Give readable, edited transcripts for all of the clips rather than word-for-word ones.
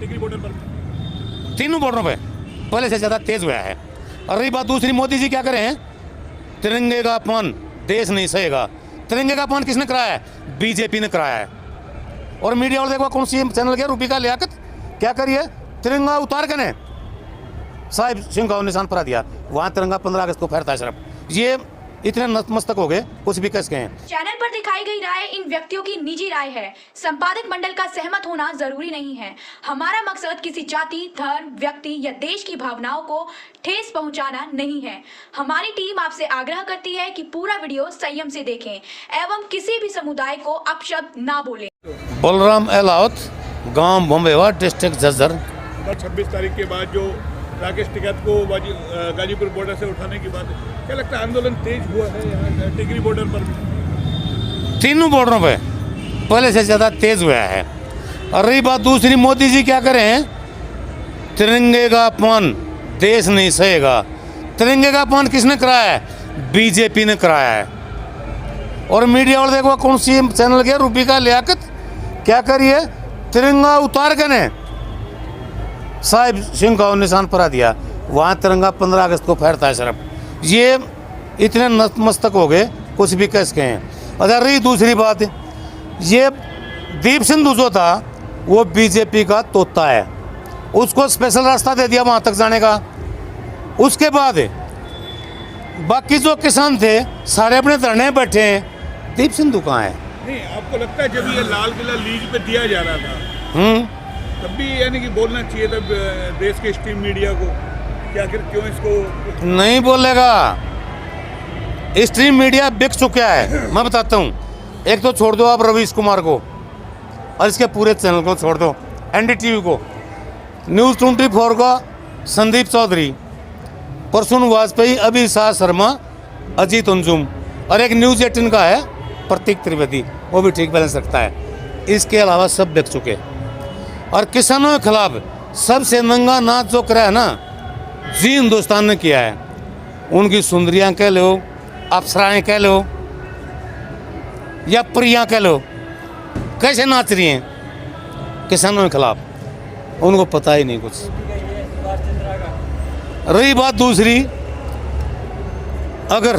टिकरी border पर, तीनों बॉर्डरों पे पहले से ज़्यादा तेज हुआ है। और रही बात दूसरी, मोदी जी क्या करें हैं, तिरंगे का अपमान देश नहीं सहेगा। तिरंगे का अपमान किसने कराया है? बीजेपी ने कराया है। और मीडिया वाले देखो कौन सी चैनल के रूपी का लियाकत क्या करिए, तिरंगा उतार के ने साहिब सिंह का निशान पर दिया, वहाँ तिरंगा 15 अगस्त को फहरता है सिर्फ। ये इतने नतमस्तक हो गए, कुछ भी कह हैं। चैनल पर दिखाई गई राय इन व्यक्तियों की निजी राय है। संपादक मंडल का सहमत होना जरूरी नहीं है। हमारा मकसद किसी जाति, धर्म, व्यक्ति या देश की भावनाओं को ठेस पहुंचाना नहीं है। हमारी टीम आपसे आग्रह करती है कि पूरा वीडियो संयम से देखें एवं किसी भी समुदाय को अपशब्द ना बोलें। बलराम एलावत, गांव बम्बेवा, डिस्ट्रिक्ट झज्जर। 26 तारीख के बाद जो राकेश टिकैत को गाजीपुर बॉर्डर से उठाने की बात है, क्या लगता है आंदोलन तेज हुआ है यहाँ टिकरी बॉर्डर पर? तीनों बॉर्डरों पे पहले से ज़्यादा तेज हुआ है। और रही बात दूसरी, मोदी जी क्या करें हैं, तिरंगे का अपमान देश नहीं सहेगा। तिरंगे का अपमान किसने कराया है? बीजेपी ने कराया है। और मीडिया वाले देखो कौन सी चैनल के रूपी का लियाकत क्या करिए, तिरंगा उतार के ने साहिब सिंह का निशान पर दिया, वहाँ तिरंगा 15 अगस्त को फहरता है सिर्फ। ये इतने नतमस्तक हो गए, कुछ भी कह हैं। अगर रही दूसरी बात, ये दीप सिंधु जो था वो बीजेपी का तोता है, उसको स्पेशल रास्ता दे दिया वहाँ तक जाने का। उसके बाद बाकी जो किसान थे सारे अपने धरने बैठे हैं, दीप सिंधु कहाँ है? नहीं, आपको लगता है जब ये लाल किला लीज पे दिया जा रहा था तब भी यानी कि बोलना चाहिए तब देश के स्ट्रीम मीडिया को कि आखिर क्यों इसको नहीं बोलेगा? स्ट्रीम मीडिया बिक चुका है, मैं बताता हूँ। एक तो छोड़ दो आप रवीश कुमार को और इसके पूरे चैनल को छोड़ दो, एनडीटीवी को, न्यूज़ 24 का संदीप चौधरी, प्रसून वाजपेयी, अभी शाह शर्मा, अजीत अंजुम, और एक न्यूज़ 18 का है प्रतीक त्रिवेदी, वो भी ठीक बैलेंस रखता है। इसके अलावा सब बिक चुके। और किसानों के खिलाफ सबसे नंगा नाच जो करा है ना, जी हिंदुस्तान ने किया है। उनकी सुंदरियाँ कह लो, अप्सराएँ कह लो या प्रिया कह लो, कैसे नाच रही हैं किसानों के खिलाफ, उनको पता ही नहीं कुछ। रही बात दूसरी, अगर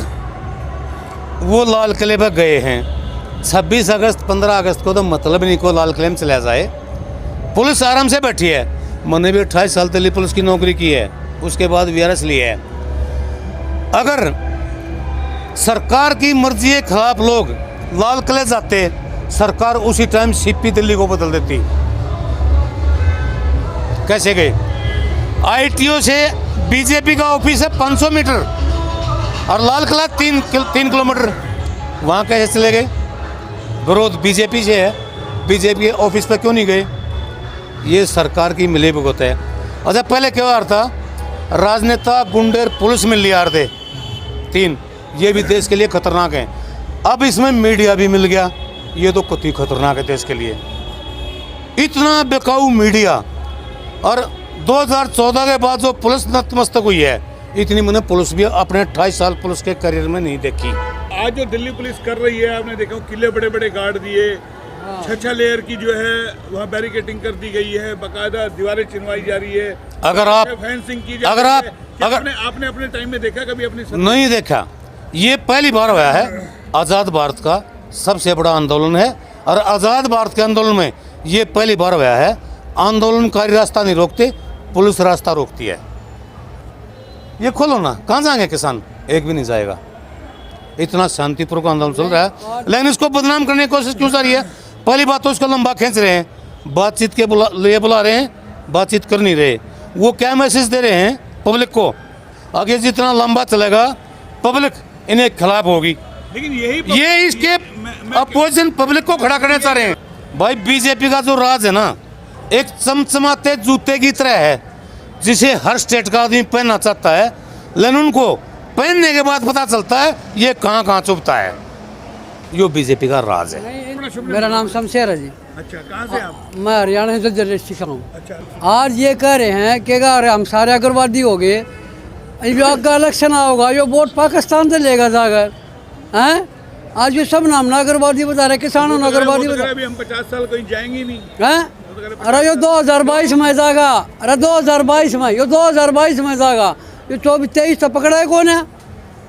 वो लाल किले पर गए हैं 26 अगस्त 15 अगस्त को, तो मतलब नहीं को लाल किले में चला जाए। पुलिस आराम से बैठी है, मैंने भी 28 साल दिल्ली पुलिस की नौकरी की है, उसके बाद वीआरएस लिया है। अगर सरकार की मर्जी के खिलाफ लोग लाल किले जाते, सरकार उसी टाइम सीपी दिल्ली को बदल देती। कैसे गए? आईटीओ से बीजेपी का ऑफिस है 500 मीटर और लाल किला 3 किलोमीटर, वहाँ कैसे चले गए? विरोध बीजेपी से है, बीजेपी के ऑफिस पर क्यों नहीं गए? ये सरकार की मिलीभगत है। अच्छा, पहले क्या हो रहा था, राजनेता, गुंडे, पुलिस मिल लिया थे 3, ये भी देश के लिए खतरनाक है। अब इसमें मीडिया भी मिल गया, ये तो कतई खतरनाक है देश के लिए। इतना बेकाऊ मीडिया। और 2014 के बाद जो पुलिस नतमस्तक हुई है, इतनी मैंने पुलिस भी अपने 28 साल पुलिस के करियर में नहीं देखी। आज जो दिल्ली पुलिस कर रही है, आपने देखा किले बड़े बड़े गाड़ दिए, 6 लेयर की जो है वहाँ बैरिकेटिंग कर दी गई है, बाकायदा दीवारें चिनवाई जा रही है। अगर आप फेंसिंग की अगर आप अगर आपने अपने टाइम में देखा कभी? अपने नहीं देखा, ये पहली बार हुआ है। आज़ाद भारत का सबसे बड़ा आंदोलन है और आज़ाद भारत के आंदोलन में ये पहली बार हुआ है। आंदोलनकारी रास्ता नहीं रोकते, पुलिस रास्ता रोकती है। ये खोलो ना, कहाँ जाएंगे किसान? एक भी नहीं जाएगा। इतना शांतिपूर्वक आंदोलन चल रहा है, लेकिन इसको बदनाम करने की कोशिश क्यों जा रही है? पहली बात तो उसको लंबा खींच रहे हैं, बातचीत के लिए बुला रहे हैं, बातचीत कर नहीं रहे। वो क्या मैसेज दे रहे हैं पब्लिक को? आगे जितना लंबा चलेगा पब्लिक इन्हें खिलाफ होगी। लेकिन ये इसके अपोजिशन पब्लिक को खड़ा करना चाह रहे हैं। भाई बीजेपी का जो राज है ना, एक चमचमाते जूते की तरह है, जिसे हर स्टेट का आदमी पहनना चाहता है, लेकिन उनको पहनने के बाद पता चलता है ये कहाँ कहाँ चुभता है। यो बीजेपी का राज है। मेरा नाम शमशेर है जी। अच्छा, कहाँ से आप? मैं हरियाणा से डिस्ट्रिक्ट का हूँ। अच्छा, आज ये कह रहे हैं कि अगर हम सारे अग्रवादी हो गए, अगर इलेक्शन आओगा ये वोट पाकिस्तान से लेगा जाकर, हैं? आज ये सब नाम ना अग्रवादी बता रहे, किसानों ने अग्रवादी बता रहे। हम 50 साल कहीं जाएंगे नहीं, हैं? वो तो कह रहे अरे ये 2022 में जाएगा, अरे 2022 में, ये 2022 में जाएगा, ये 24-23 तो पकड़ा है कौन है,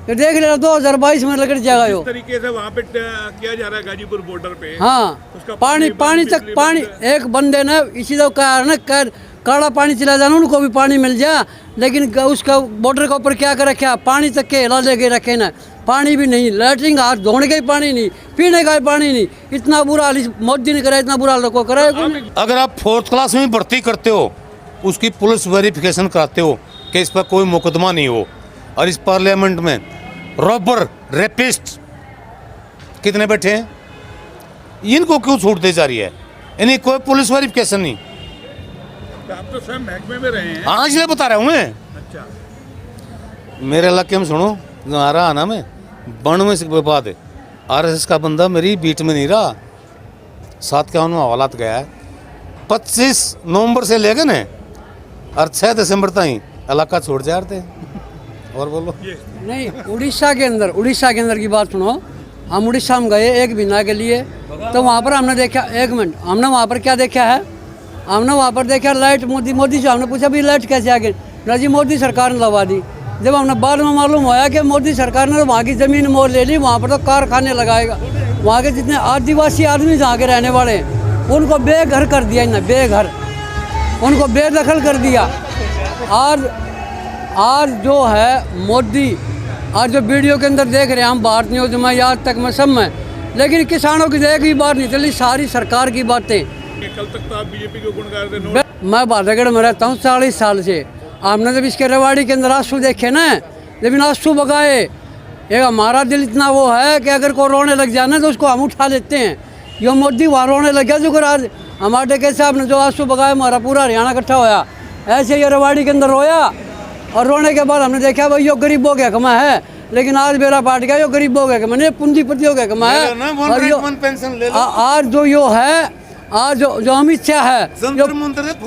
ये देख लेना 2022 में लग जाएगा यो। इस तरीके से वहाँ पे किया जा रहा है गाजीपुर बॉर्डर पे। हाँ उसका पानी बंद, तक बिजली पानी, बंद। एक बंदे ने इसी तो कहा है ना, काला पानी चला जाना, उनको भी पानी मिल जाए, लेकिन उसका बॉर्डर के ऊपर क्या कर रखा, पानी तक के हिला लेके रखे ना, पानी भी नहीं, लैटरिन हाथ धोने का ही पानी नहीं, पीने का ही पानी नहीं, इतना बुरा हाल मोदी ने करा, इतना बुरा हाल को करा है कोई? अगर आप 4th क्लास में भर्ती करते हो, उसकी पुलिस वेरिफिकेशन कराते हो कि इस पर कोई मुकदमा नहीं हो, और इस पार्लियामेंट में रॉबर रेपिस्ट कितने बैठे हैं, इनको क्यों छूट दी जा रही है? इन्हें कोई पुलिस वेरिफिकेशन नहीं। तो आप तो स्वयं महकमे में रहे हैं। हाँ, इसलिए बता रहा हूँ मैं। अच्छा, मेरे इलाके में सुनो, आ रहा आना में 92 से बाद RSS का बंदा मेरी बीट में नहीं रहा, 7 के में हवालात गया है। 25 नवंबर से लेके ना और 6 दिसंबर तक इलाका छोड़ जा रहे थे। और बोलो। ये नहीं, उड़ीसा के अंदर की बात सुनो, हम उड़ीसा में गए 1 महीना के लिए, तो वहाँ पर हमने देखा, 1 मिनट, हमने वहाँ पर क्या देखा है, हमने वहाँ पर देखा लाइट, मोदी से हमने पूछा भी लाइट कैसे आ गई, ना जी मोदी सरकार ने लगा दी। जब हमने बाद में मालूम होया कि मोदी सरकार ने वहाँ की ज़मीन मोल ले ली, वहाँ पर तो कारखाने लगाएगा, वहाँ के जितने आदिवासी आदमी जहाँ के रहने वाले हैं उनको बेघर कर दिया इन्हें, बेघर, उनको बेदखल कर दिया। आज जो है मोदी, आज जो वीडियो के अंदर देख रहे हैं हम, भारत न्यूज़ में, आज तक में, सब में, लेकिन किसानों की एक भी बात नहीं चली, सारी सरकार की बातें। कल तक तो आप बीजेपी को गुण गा रहे थे। मैं बांधवगढ़ में रहता हूँ 40 साल से, आपने जब इसके रेवाड़ी के अंदर आंसू देखे ना, लेकिन आंसू बगाए, एक हमारा दिल इतना वो है कि अगर कोई रोने लग जाए ना तो उसको हम उठा लेते हैं। यो मोदी वहाँ रोने लग गया, जो आज हमारे टेके साहब ने जो आंसू बगाए, हमारा पूरा हरियाणा इकट्ठा होया, ऐसे ये रेवाड़ी के अंदर रोया, और रोने के बाद हमने देखा भाई यो गरीबों के कमा है, लेकिन आज मेरा पार्ट गया, यो गरीबों के कमा, पूंजीपतियों के कमा है। और यो आज जो यो है, आज जो अमित शाह है,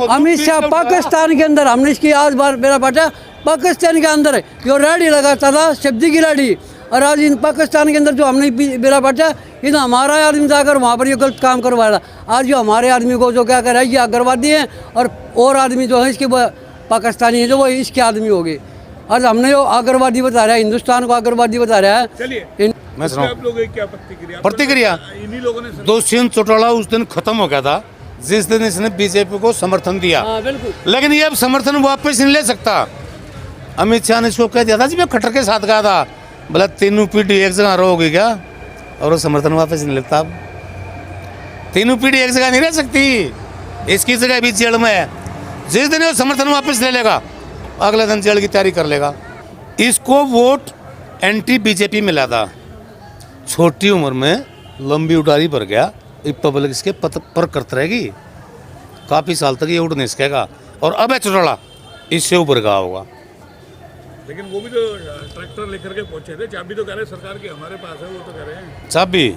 अमित शाह पाकिस्तान के अंदर, हमने इसकी आज बार मेरा पार्टी पाकिस्तान के अंदर जो रेडी लगाता था, सब्जी की रेडी, और आज इन पाकिस्तान के अंदर जो हमने मेरा पार्टी, ये तो हमारा आदमी जाकर वहाँ पर ये गलत काम करवाया। आज जो हमारे आदमी को जो क्या कर रहा है, ये अगरवादी हैं, और आदमी जो है इसके पाकिस्तानी है, जो वो इसके आदमी हो गए। आज हमने जो अगरवादी बता रहा है, हिंदुस्तान को अगरवादी बता रहा है। चलिए, मैं सुनाऊं? आप लोगों की क्या प्रतिक्रिया? इन्हीं लोगों ने दुष्यंत चौटाला उस दिन खत्म हो गया था जिस दिन इसने बीजेपी को समर्थन दिया, बिल्कुल, लेकिन ये अब समर्थन वापस नहीं ले सकता। अमित शाह ने इसको कह दिया था जी, मैं खट्टर के साथ गया था, बोला तीनों पीढ़ी एक जगह रहोगी क्या, और वो समर्थन वापस नहीं लेता। अब तीनों पीढ़ी एक जगह नहीं रह सकती, इसकी जगह भी जेल में है। जिस दिन वो समर्थन वापस ले लेगा, अगले दिन जेल की तैयारी कर लेगा। इसको वोट एंटी बीजेपी मिला था, छोटी उम्र में लंबी उड़ारी पर गया, पब्लिक इसके पर करते रहेगी, काफ़ी साल तक ये उड़ नहीं सकेगा, और अब है चौटाला इससे उभर गया होगा। लेकिन वो भी तो ट्रैक्टर लेकर के पहुंचे थे, चाबी तो कह रहे सरकार की हमारे पास है, वो तो कह रहे हैं चाबी,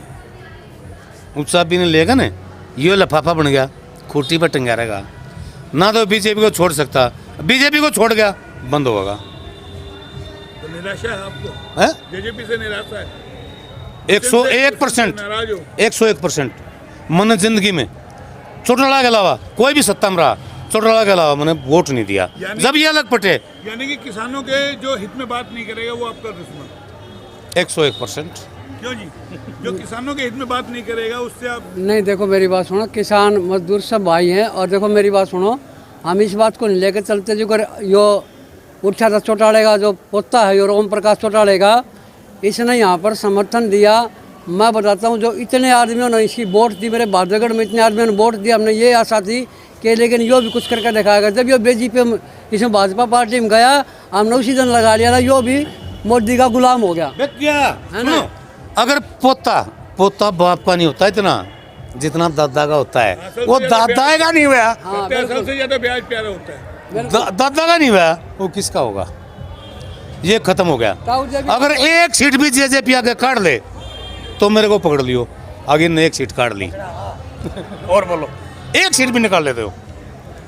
उस चाबी ने लेगा ना, ये लफाफा बन गया, खूटी पर टंगा रहेगा ना, तो बीजेपी को छोड़ सकता, बीजेपी को छोड़ गया बंद होगा। तो निराशा है आपको? है बीजेपी से निराशा है? 101%, नाराज हो? 101%। मैंने जिंदगी में चौटाला के अलावा कोई भी सत्ता में रहा, चौटाला के अलावा मैंने वोट नहीं दिया जब ये अलग पटे। यानी कि किसानों के जो हित में बात नहीं करेगा वो आपका दुश्मन? 101%। क्यों जी? जो किसानों के हित में बात नहीं करेगा उससे आप? नहीं, देखो मेरी बात सुनो, किसान मजदूर सब भाई हैं, और देखो मेरी बात सुनो, हम इस बात को नहीं लेकर चलते जो कर यो उठा था चौटाले का जो पोता है, और ओम प्रकाश चौटाले का, इसने यहाँ पर समर्थन दिया। मैं बताता हूँ, जो इतने आदमियों ने इसकी वोट दी, मेरे बांधवगढ़ में इतने आदमियों ने वोट दिया, हमने ये आशा थी कि लेकिन यो भी कुछ करके दिखाएगा। जब यो बीजेपी में, इसमें भाजपा पार्टी में गया, हमने उसी दिन लगा लिया था, यो भी मोदी का गुलाम हो गया, है ना। अगर पोता बाप का नहीं होता इतना जितना दादा का होता है, वो दादा का नहीं हुआ, सबसे ज्यादा ब्याज प्यारा होता है, दादा का नहीं हुआ, वो किसका होगा? ये खत्म हो गया। अगर एक सीट भी जेजेपी आगे काट ले तो मेरे को पकड़ लियो, आगे ने एक सीट काट ली और बोलो एक सीट भी निकाल लेते हो।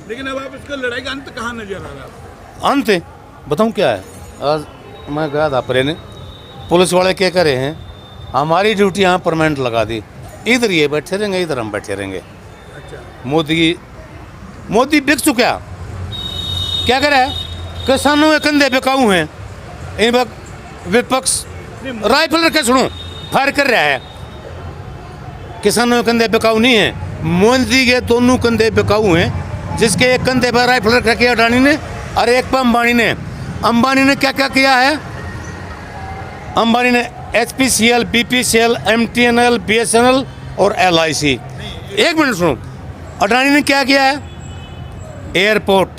लेकिन अब आप इसका लड़ाई का अंत कहाँ नजर आ रहा है? अंत बताऊँ क्या है? आज मैं गया था परे, पुलिस वाले क्या करे हैं, हमारी ड्यूटी यहाँ परमानेंट लगा दी, इधर ये बैठे रहेंगे, इधर हम बैठे रहेंगे। अच्छा, मोदी की मोदी बिक चुका, क्या करे? किसानों के कंधे पे काऊ हैं, इन विपक्ष राइफल रखे सुनो फायर कर रहा है। किसानों के कंधे पे काऊ नहीं है, मोदी के दोनों कंधे पे काऊ हैं, जिसके एक कंधे पर राइफल रख रखी है अडानी ने और एक पर अंबानी ने। अंबानी ने क्या क्या किया है? अंबानी ने HPCL, BPCL, MTNL, BSNL और LIC। एक मिनट सुनो, अडानी ने क्या किया है? एयरपोर्ट,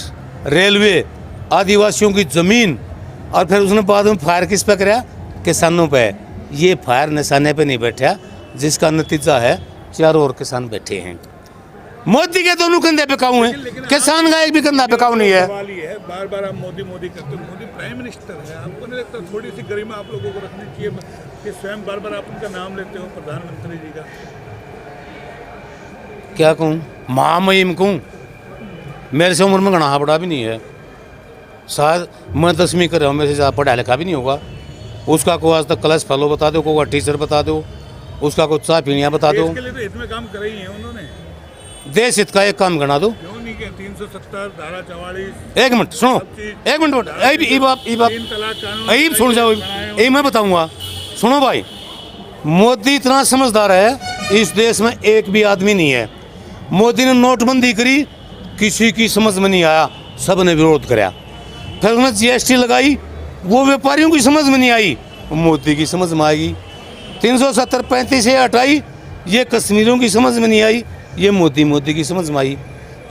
रेलवे, आदिवासियों की ज़मीन, और फिर उसने बाद में फायर किस पे कराया? किसानों पे। ये फायर निशाने पे नहीं बैठा, जिसका नतीजा है चारों ओर किसान बैठे हैं। मोदी के दोनों कंधे पे काऊ हैं, किसान का एक भी कंधा पे काऊ नहीं है। सवाल ये है, बार बार आप मोदी मोदी करते हो, मोदी प्राइम मिनिस्टर है, आपको नहीं लगता थोड़ी सी गरिमा आप लोगों को रखनी चाहिए कि स्वयं बार बार आप उनका नाम लेते हो, प्रधानमंत्री जी का? क्या कहूँ, महामहिम कहूँ? मेरे से उम्र में गणा बड़ा भी नहीं है, शायद मैं 10वीं कर रहा हूँ, मेरे से ज़्यादा पढ़ा लिखा भी नहीं होगा। उसका को आज तक क्लास फेलो बता दो, को टीचर बता दो, उसका को चाय पीनिया बता दो। देश के लिए तो हित में काम करे ही है उन्होंने, देश हित का एक काम गणा दो। क्यों नहीं कि 370 धारा 44, एक मिनट सुनो, एक मिनट, तीन तलाक कानून, यही सुन जाओ, यही मैं बताऊंगा। सुनो भाई, मोदी इतना समझदार है, इस देश में एक भी आदमी नहीं है। मोदी ने नोटबंदी करी, किसी की समझ में नहीं आया, सब ने विरोध कराया। फिर उसने GST लगाई, वो व्यापारियों की समझ में नहीं आई, मोदी की समझ में आएगी। 370-35 से हटाई, ये कश्मीरियों की समझ में नहीं आई, ये मोदी की समझ में आई।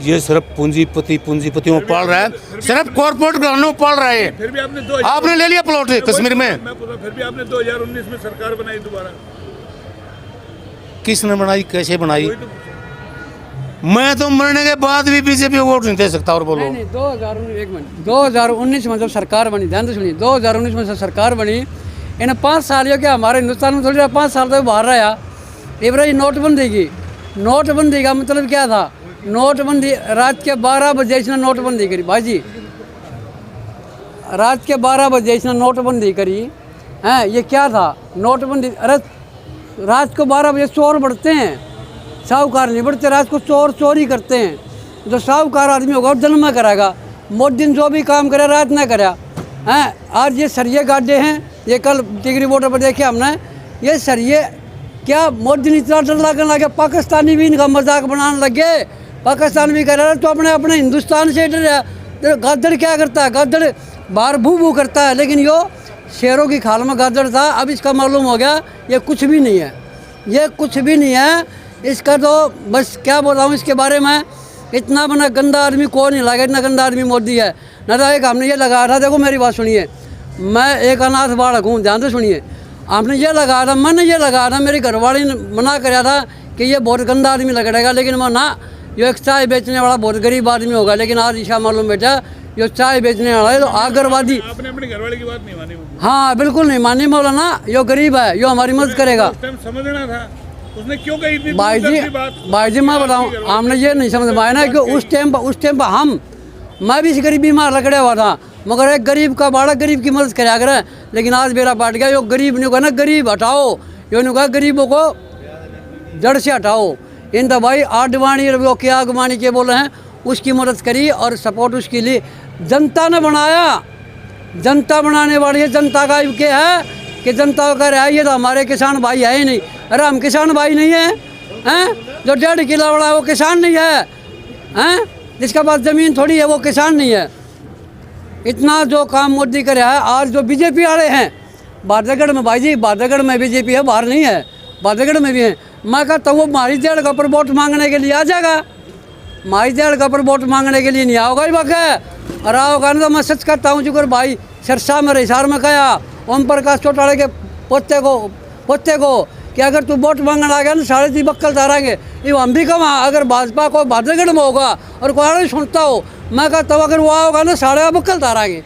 ये सिर्फ पूंजीपतियों में पाल रहा है, सिर्फ कॉर्पोरेट घरानों में पाल रहा है। फिर भी आपने ले लिया प्लॉट कश्मीर में, फिर भी आपने 2019 में सरकार बनाई दोबारा, किसने बनाई, कैसे बनाई? वही तो मैं तो मरने के बाद भी बीजेपी को वोट नहीं दे सकता। और बोलो, नहीं 2019 में जब सरकार बनी, ध्यान से सुनिए, 2019 में जब सरकार बनी, इन्हें 5 साल हो गया, हमारे हिंदुस्तान में थोड़ी 5 साल तक बाहर रहा। इब्राहिम नोटबंदी का मतलब क्या था? नोटबंदी रात के 12 बजे इसने नोटबंदी करी भाईजी, रात के 12 बजे इसने नोटबंदी करी हैं। ये क्या था नोटबंदी? अरे रात को 12 बजे चोर बढ़ते हैं, साहूकार नहीं बढ़ते, रात को चोर चोरी करते हैं। जो साहूकार आदमी होगा वो दिन में करेगा, मोदी ने जो भी काम करे रात में करा हैं। आज ये सरिये गाड्डे हैं, ये कल टिगरी बॉर्डर पर देखे हमने, ये सरिये क्या मोदी ने इतना डर लगने लगे, पाकिस्तानी भी इनका मजाक बनाने लगे। पाकिस्तान भी कह रहा है तो अपने हिंदुस्तान से डर है। गद्दड़ क्या करता है? गद्दड़ बाहर भू भू करता है, लेकिन यो शेरों की खाल में गद्दड़ था। अब इसका मालूम हो गया ये कुछ भी नहीं है, ये कुछ भी नहीं है। इसका तो बस क्या बताऊँ इसके बारे में, इतना बना गंदा आदमी को नहीं लगा, इतना गंदा आदमी मोदी है ना। तो एक हमने ये लगाया था, देखो मेरी बात सुनिए, मैं एक अनाथ बालक हूँ, ध्यान से सुनिए। आपने ये लगाया था, मैंने ये लगाया था, मेरी घरवाली ने मना कराया था कि ये बहुत गंदा आदमी लगेगा, लेकिन मैं ना, ये एक चाय बेचने वाला बहुत गरीब आदमी होगा, लेकिन आज ईशा मालूम बेटा जो चाय बेचने वाला है तो आगरवादी। आपने अपनी घरवाली की बात नहीं मानी? हाँ बिल्कुल नहीं मानी मौलाना, यो गरीब है, यो हमारी मदद करेगा। उस टाइम समझना था, उसने क्यों कही इतनी भाई जी मैं बताऊँ, हमने ये नहीं समझ पाया ना कि उस टाइम पर मैं भी इस गरीबी में लकड़ा हुआ था, मगर एक गरीब का बाड़ा गरीब की मदद कराया करे। लेकिन आज मेरा बांट गया, यो गरीब ने कहा ना गरीब हटाओ, यो ने कहा गरीबों को जड़ से हटाओ। इन तो भाई आडवाणी वो क्या अगवानी के बोले हैं, उसकी मदद करी और सपोर्ट उसके लिए जनता ने बनाया। जनता बनाने वाली है, जनता का के है कि जनता का रहा है, ये तो हमारे किसान भाई है ही नहीं। अरे हम किसान भाई नहीं हैं? जो 1.5 किला वाला है वो किसान नहीं है? जिसके पास ज़मीन थोड़ी है वो किसान नहीं है। इतना जो काम मोदी कर रहा है, आज जो बीजेपी वाले हैं बादरगढ़ में, भाई जी बादरगढ़ में बीजेपी है, बाहर नहीं है, बादरगढ़ में भी है। मैं कहता हूँ वो मारी देड़ का पर वोट मांगने के लिए आ जाएगा, मारी देड़ का पर वोट मांगने के लिए नहीं आओगा ही बाकी। और आओगा ना तो मैं सच कहता हूँ जुगर भाई सिरसा में हिसार में कहा ओम प्रकाश चौटाला के पोते को कि अगर तू वोट मांगने आ गया ना 3.5 बक्कल तारांगे। ये हम भी कमा, अगर भाजपा को बादरगढ़ में होगा और कोई सुनता हो, मैं कहता हूँ अगर वो आओगा ना 8.5 बक्कल तारांगे।